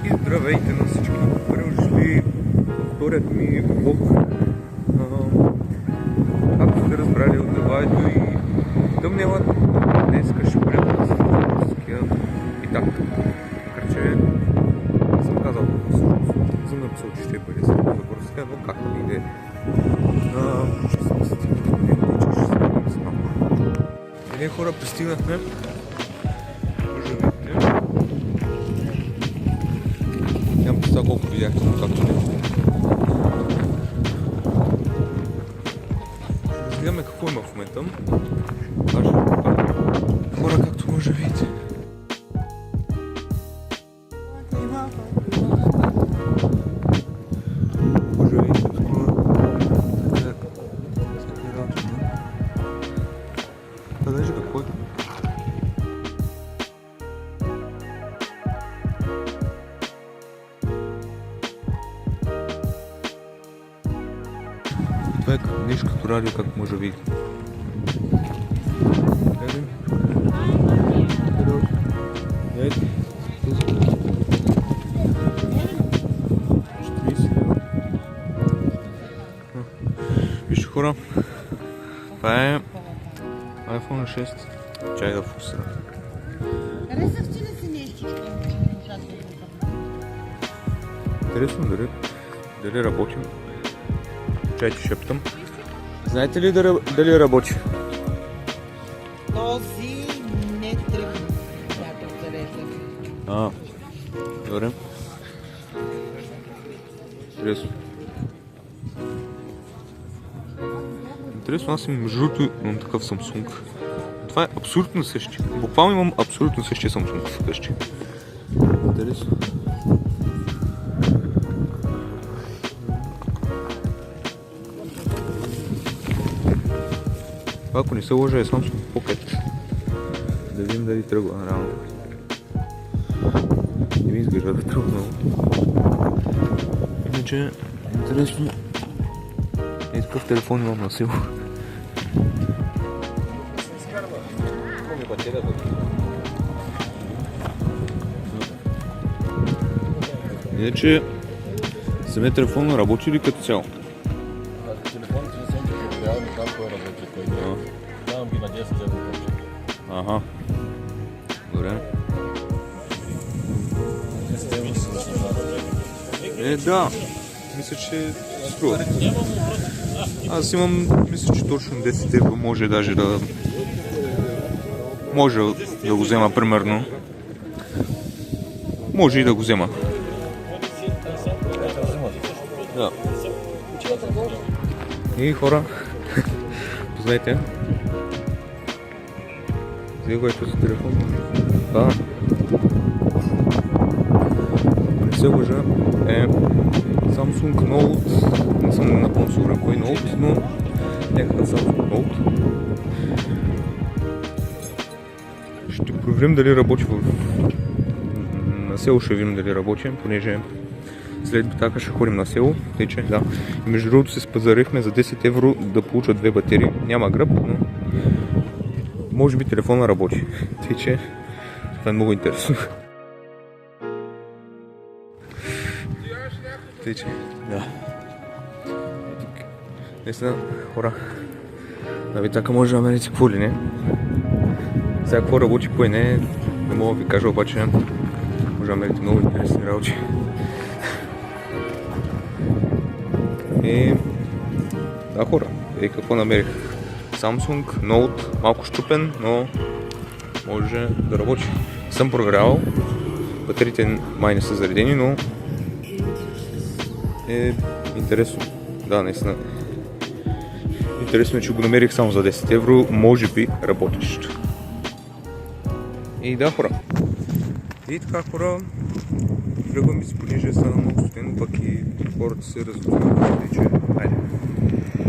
И здравейте на всички! Пришли вторият ми влог. Както сте разбрали от заглавието и тъмнела, днеска ще приема с българския питак. Макар че не съм казал съм написал, че ще бъде с българския, но както ми иде. Ще съм стигнал, че ще се бъдем с малко. Ние хора пристигнахме. Може да видите. Нямам представа колко видяхте, но както не. Гледаме какво има в момента. Хора, както може да видите. Може да видите такова. Да, даже какво е? Това е нещо като радио, как може да видите. Вижте хора, това е iPhone 6. Чай да фокусира. Харесахте ли си нещичко? Интересно дали работим. Чайте шептам. Знаете ли дали работи? Този не трябва да хареса. Добре. Интересно. Интересно, аз между другото имам такъв Samsung. Това е абсолютно същия. Буквално имам абсолютно същия Samsung вкъщи. Интересно. Ако не се лъжа е Samsung Pocket. Да видим дали тръгва реално. Не ми изглежда да тръгва много. Иначе интересно. Е такъв телефон имам на сила. Иначе самия телефон работи ли като цяло? Телефоните не съм ги проверял, но там кой работи, кой не. Давам ги на 10 евро. Аха. Добре. 10 евро си заслужава. Да. Мисля, че струва. Аз имам, мисля, че точно 10 евро може даже да... Може да го взема примерно. Може и да го взема. Да. И хора, познайте. Вие го ето за телефон. Да. Не се лъжа, е Samsung Note. Не съм напълно сигурен кой Note, но някакъв Samsung Note. Ще проверим дали работи на село, ще видим дали работи, понеже след битака ще ходим на село, тъй че да. И между другото се спазарихме за 10 евро да получа 2 батерии. Няма гръб, но може би телефона работи. Тъй че това е много интересно. Тъй че да. Наистина, хора, на битака може да намерите какво ли не. Сега какво работи, кое не мога да ви кажа, обаче може да намерите много интересни работи. И да, хора, и какво намерих? Samsung Note, малко щупен, но може да работи. Съм проверявал, батериите май не са заредени, но е интересно. Да, наистина. Интересно е, че го намерих само за 10 евро, може би работещ. И да, хора. И така, хора, тръгвам и си, понеже стана много студено, пък и хората се разгрузнаха, че айде.